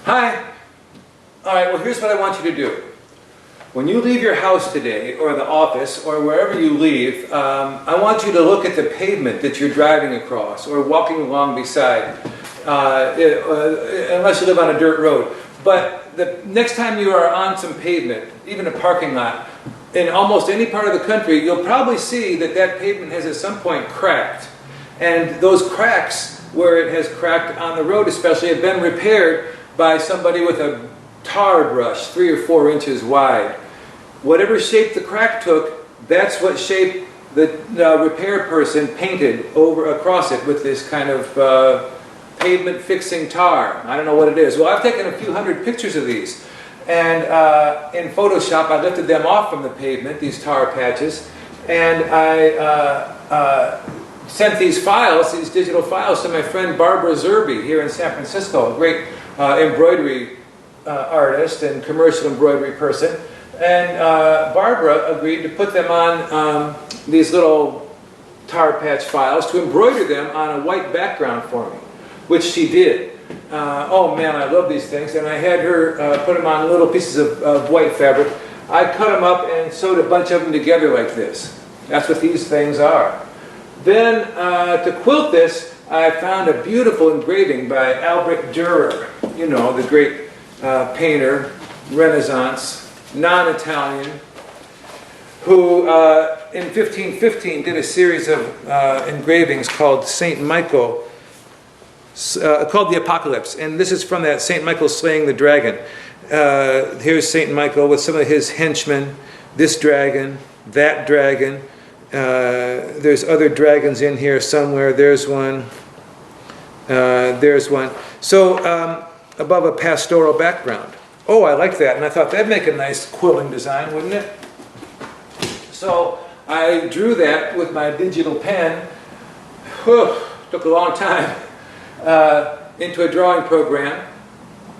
Hi. All right, well, here's what I want you to do. When you leave your house today, or the office, or wherever you leave, I want you to look at the pavement that you're driving across or walking along beside, unless you live on a dirt road. But the next time you are on some pavement, even a parking lot, in almost any part of the country, you'll probably see that that pavement has at some point cracked. And those cracks, where it has cracked on the road especially, have been repaired by somebody with a tar brush 3 or 4 inches wide. Whatever shape the crack took, that's what shape the repair person painted over across it with this kind of pavement fixing tar. I don't know what it is. Well, I've taken a few hundred pictures of these, and in Photoshop I lifted them off from the pavement, these tar patches, and I sent these files, these digital files, to my friend Barbara Zerby here in San Francisco, a great embroidery artist and commercial embroidery person. And Barbara agreed to put them on these little tar patch files to embroider them on a white background for me, which she did. Oh man, I love these things. And I had her put them on little pieces of white fabric. I cut them up and sewed a bunch of them together like this. That's what these things are. Then to quilt this, I found a beautiful engraving by Albrecht Dürer, you know, the great painter, Renaissance, non-Italian, who in 1515 did a series of engravings called Saint Michael, called the Apocalypse. And this is from that Saint Michael slaying the dragon. Here's Saint Michael with some of his henchmen, this dragon, that dragon. There's other dragons in here somewhere. There's one. There's one. So above a pastoral background. Oh, I like that, and I thought that'd make a nice quilting design, wouldn't it? So I drew that with my digital pen. Whew, took a long time. Into a drawing program.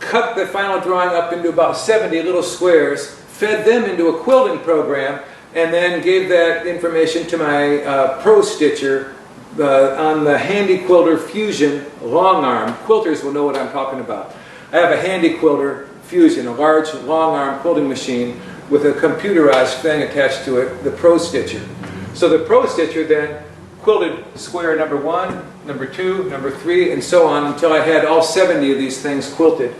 Cut the final drawing up into about 70 little squares. Fed them into a quilting program. And then gave that information to my Pro Stitcher on the Handy Quilter Fusion long arm. Quilters will know what I'm talking about. I have a Handy Quilter Fusion, a large long arm quilting machine with a computerized thing attached to it, the Pro Stitcher. So the Pro Stitcher then quilted square number 1, number 2, number 3, and so on until I had all 70 of these things quilted.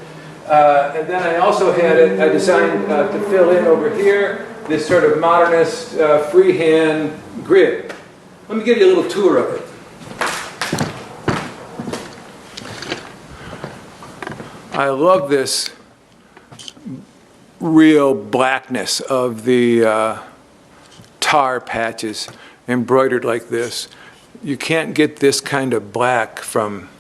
And then I also had it, I designed to fill in over here this sort of modernist freehand grid. Let me give you a little tour of it. I love this real blackness of the tar patches embroidered like this. You can't get this kind of black from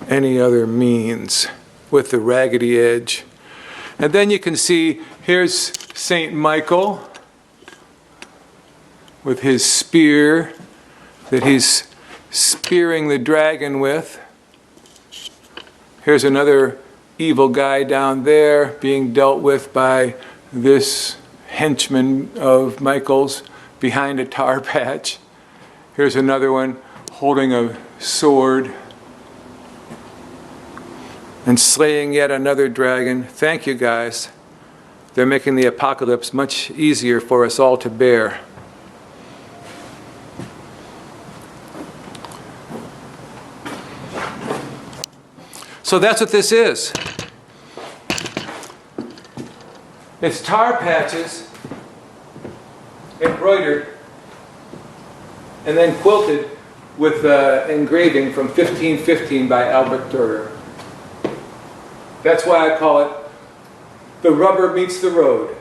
any other means with the raggedy edge. And then you can see here's Saint Michael with his spear that he's spearing the dragon with. Here's another evil guy down there being dealt with by this henchman of Michael's behind a tar patch. Here's another one holding a sword and slaying yet another dragon. Thank you, guys. They're making the apocalypse much easier for us all to bear. So that's what this is. It's tar patches embroidered and then quilted with engraving from 1515 by Albrecht Dürer. That's why I call it the rubber meets the road.